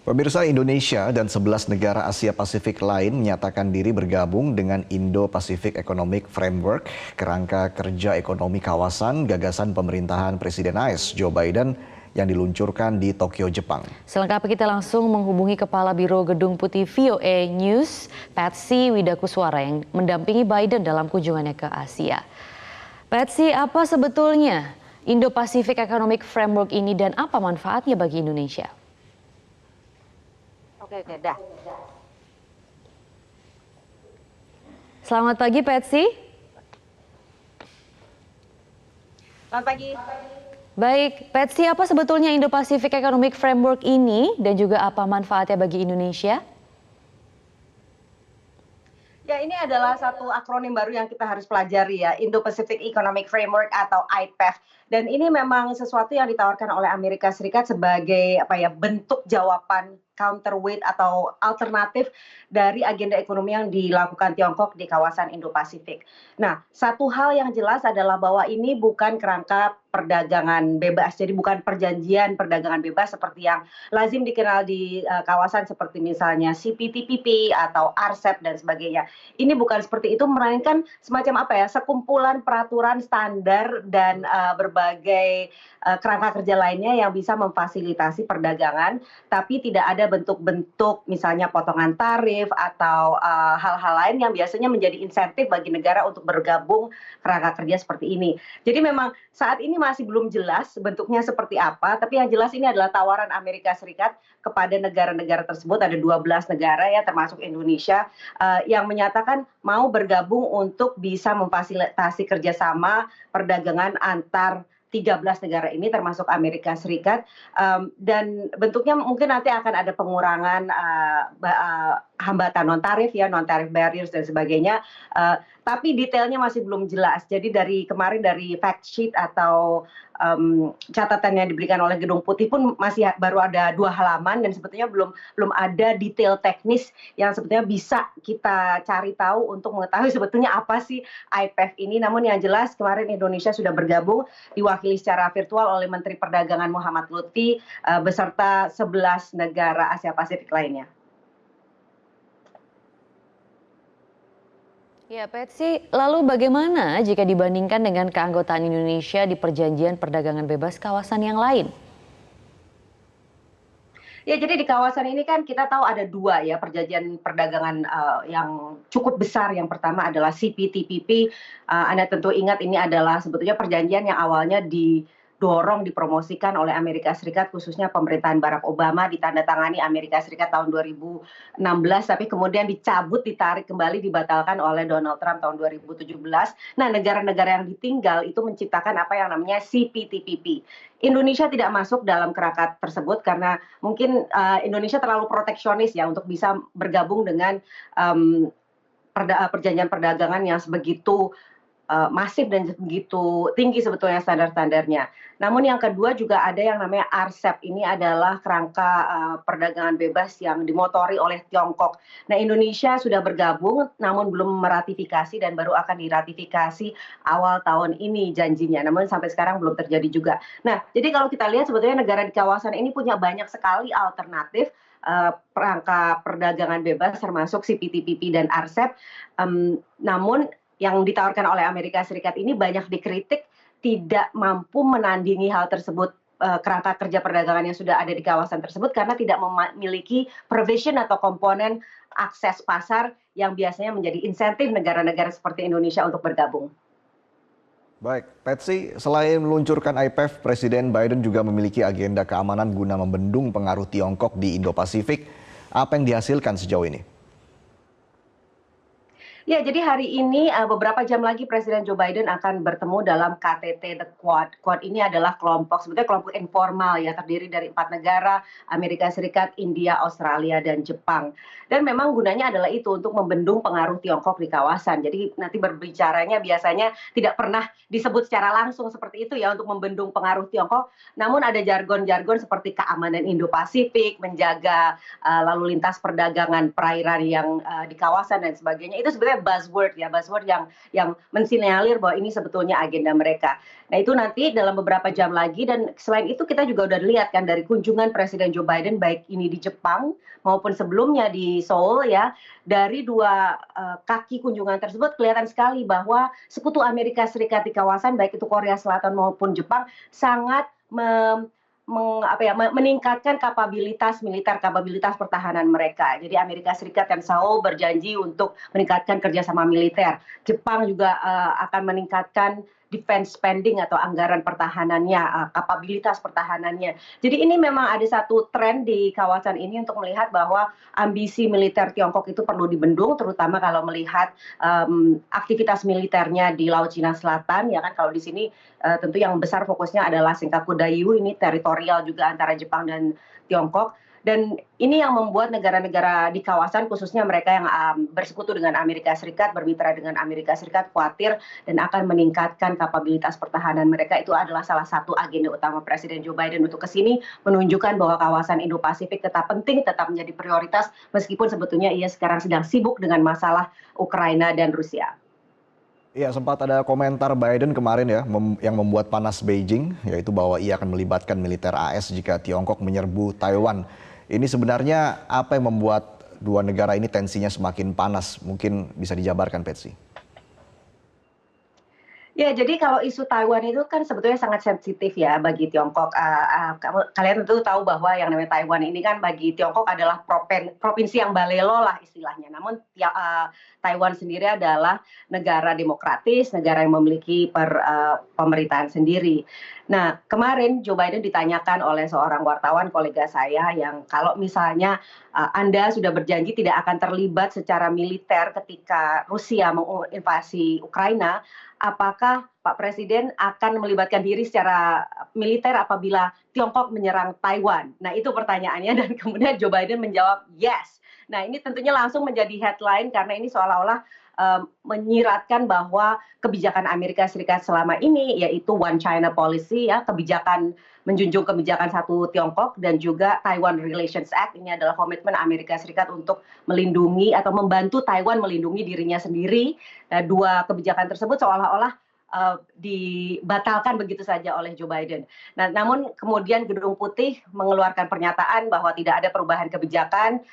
Pemirsa, Indonesia dan 11 negara Asia Pasifik lain menyatakan diri bergabung dengan Indo-Pacific Economic Framework, kerangka kerja ekonomi kawasan gagasan pemerintahan Presiden AS Joe Biden yang diluncurkan di Tokyo, Jepang. Selengkapnya kita langsung menghubungi Kepala Biro Gedung Putih VOA News, Patsy Widakuswara yang mendampingi Biden dalam kunjungannya ke Asia. Patsy, apa sebetulnya Indo-Pacific Economic Framework ini dan apa manfaatnya bagi Indonesia? Oke, dah. Selamat pagi, Patsy. Selamat pagi. Baik, Patsy, apa sebetulnya Indo-Pacific Economic Framework ini dan juga apa manfaatnya bagi Indonesia? Ya, ini adalah satu akronim baru yang kita harus pelajari ya, Indo-Pacific Economic Framework atau IPEF. Dan ini memang sesuatu yang ditawarkan oleh Amerika Serikat sebagai bentuk jawaban counterweight atau alternatif dari agenda ekonomi yang dilakukan Tiongkok di kawasan Indo-Pasifik. Nah, satu hal yang jelas adalah bahwa ini bukan kerangka perdagangan bebas, jadi bukan perjanjian perdagangan bebas seperti yang lazim dikenal di kawasan seperti misalnya CPTPP atau RCEP dan sebagainya. Ini bukan seperti itu, melainkan semacam sekumpulan peraturan standar dan berbagai kerangka kerja lainnya yang bisa memfasilitasi perdagangan, tapi tidak ada bentuk-bentuk misalnya potongan tarif atau hal-hal lain yang biasanya menjadi insentif bagi negara untuk bergabung kerangka kerja seperti ini. Jadi memang saat ini masih belum jelas bentuknya seperti apa, tapi yang jelas ini adalah tawaran Amerika Serikat kepada negara-negara tersebut, ada 12 negara ya termasuk Indonesia yang menyatakan mau bergabung untuk bisa memfasilitasi kerjasama perdagangan antar 13 negara ini termasuk Amerika Serikat, dan bentuknya mungkin nanti akan ada pengurangan hambatan non tarif barriers dan sebagainya, tapi detailnya masih belum jelas. Jadi dari kemarin dari fact sheet atau catatan yang diberikan oleh Gedung Putih pun masih baru ada 2 halaman dan sebetulnya belum ada detail teknis yang sebetulnya bisa kita cari tahu untuk mengetahui sebetulnya apa sih IPEF ini. Namun yang jelas kemarin Indonesia sudah bergabung diwakili secara virtual oleh Menteri Perdagangan Muhammad Lutfi beserta 11 negara Asia Pasifik lainnya. Ya, Patsy, lalu bagaimana jika dibandingkan dengan keanggotaan Indonesia di Perjanjian Perdagangan Bebas kawasan yang lain? Ya, jadi di kawasan ini kan kita tahu ada 2 ya perjanjian perdagangan yang cukup besar. Yang pertama adalah CPTPP. Anda tentu ingat ini adalah sebetulnya perjanjian yang awalnya dipromosikan oleh Amerika Serikat, khususnya pemerintahan Barack Obama, ditandatangani Amerika Serikat tahun 2016, tapi kemudian ditarik kembali, dibatalkan oleh Donald Trump tahun 2017. Nah, negara-negara yang ditinggal itu menciptakan apa yang namanya CPTPP. Indonesia tidak masuk dalam kerangka tersebut karena mungkin Indonesia terlalu proteksionis ya untuk bisa bergabung dengan perjanjian perdagangan yang sebegitu masif dan begitu tinggi sebetulnya standar-standarnya. Namun yang kedua juga ada yang namanya RCEP. Ini adalah kerangka perdagangan bebas yang dimotori oleh Tiongkok. Nah, Indonesia sudah bergabung namun belum meratifikasi dan baru akan diratifikasi awal tahun ini janjinya. Namun sampai sekarang belum terjadi juga. Nah, jadi kalau kita lihat sebetulnya negara di kawasan ini punya banyak sekali alternatif perangka perdagangan bebas termasuk CPTPP dan RCEP. Namun yang ditawarkan oleh Amerika Serikat ini banyak dikritik tidak mampu menandingi hal tersebut, kerangka kerja perdagangan yang sudah ada di kawasan tersebut karena tidak memiliki provision atau komponen akses pasar yang biasanya menjadi insentif negara-negara seperti Indonesia untuk bergabung. Baik, Patsy, selain meluncurkan IPEF, Presiden Biden juga memiliki agenda keamanan guna membendung pengaruh Tiongkok di Indo-Pasifik. Apa yang dihasilkan sejauh ini? Ya, jadi hari ini beberapa jam lagi Presiden Joe Biden akan bertemu dalam KTT The Quad. Quad ini adalah sebetulnya kelompok informal ya, terdiri dari 4 negara, Amerika Serikat, India, Australia, dan Jepang. Dan memang gunanya adalah itu untuk membendung pengaruh Tiongkok di kawasan. Jadi nanti berbicaranya biasanya tidak pernah disebut secara langsung seperti itu ya untuk membendung pengaruh Tiongkok. Namun ada jargon-jargon seperti keamanan Indo-Pasifik, menjaga lalu lintas perdagangan perairan yang di kawasan dan sebagainya. Itu sebenarnya sebetulnya buzzword ya, buzzword yang mensinyalir bahwa ini sebetulnya agenda mereka. Nah itu nanti dalam beberapa jam lagi, dan selain itu kita juga udah lihat kan dari kunjungan Presiden Joe Biden baik ini di Jepang maupun sebelumnya di Seoul ya, dari dua kaki kunjungan tersebut kelihatan sekali bahwa sekutu Amerika Serikat di kawasan baik itu Korea Selatan maupun Jepang sangat meningkatkan kapabilitas militer, kapabilitas pertahanan mereka. Jadi Amerika Serikat dan Seoul berjanji untuk meningkatkan kerjasama militer. Jepang juga akan meningkatkan defense spending atau anggaran pertahanannya, kapabilitas pertahanannya. Jadi ini memang ada satu tren di kawasan ini untuk melihat bahwa ambisi militer Tiongkok itu perlu dibendung, terutama kalau melihat aktivitas militernya di Laut Cina Selatan. Ya kan, kalau di sini tentu yang besar fokusnya adalah Senkaku Dayu, ini teritorial juga antara Jepang dan Tiongkok. Dan ini yang membuat negara-negara di kawasan, khususnya mereka yang bersekutu dengan Amerika Serikat, bermitra dengan Amerika Serikat, khawatir dan akan meningkatkan kapabilitas pertahanan mereka. Itu adalah salah satu agenda utama Presiden Joe Biden untuk kesini, menunjukkan bahwa kawasan Indo-Pasifik tetap penting, tetap menjadi prioritas, meskipun sebetulnya ia sekarang sedang sibuk dengan masalah Ukraina dan Rusia. Iya, sempat ada komentar Biden kemarin ya, yang membuat panas Beijing, yaitu bahwa ia akan melibatkan militer AS jika Tiongkok menyerbu Taiwan. Ini sebenarnya apa yang membuat dua negara ini tensinya semakin panas? Mungkin bisa dijabarkan, Patsy. Ya, jadi kalau isu Taiwan itu kan sebetulnya sangat sensitif ya bagi Tiongkok. Kalian tentu tahu bahwa yang namanya Taiwan ini kan bagi Tiongkok adalah provinsi yang balelo lah istilahnya. Namun Taiwan sendiri adalah negara demokratis, negara yang memiliki pemerintahan sendiri. Nah, kemarin Joe Biden ditanyakan oleh seorang wartawan kolega saya yang kalau misalnya Anda sudah berjanji tidak akan terlibat secara militer ketika Rusia menginvasi Ukraina, apakah Pak Presiden akan melibatkan diri secara militer apabila Tiongkok menyerang Taiwan? Nah, itu pertanyaannya, dan kemudian Joe Biden menjawab yes. Nah, ini tentunya langsung menjadi headline karena ini seolah-olah menyiratkan bahwa kebijakan Amerika Serikat selama ini yaitu One China Policy ya, menjunjung kebijakan satu Tiongkok, dan juga Taiwan Relations Act, ini adalah komitmen Amerika Serikat untuk melindungi atau membantu Taiwan melindungi dirinya sendiri. Nah, dua kebijakan tersebut seolah-olah dibatalkan begitu saja oleh Joe Biden. Nah, namun kemudian Gedung Putih mengeluarkan pernyataan bahwa tidak ada perubahan kebijakan,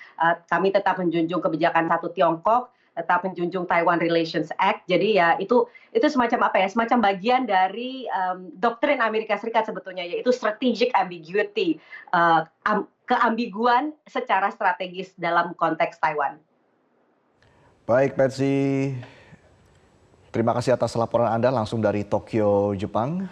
kami tetap menjunjung kebijakan satu Tiongkok, tetap menjunjung Taiwan Relations Act. Jadi ya itu semacam apa ya, semacam bagian dari doktrin Amerika Serikat sebetulnya, yaitu strategic ambiguity, keambiguan secara strategis dalam konteks Taiwan. Baik, Patsy. Terima kasih atas laporan Anda langsung dari Tokyo, Jepang.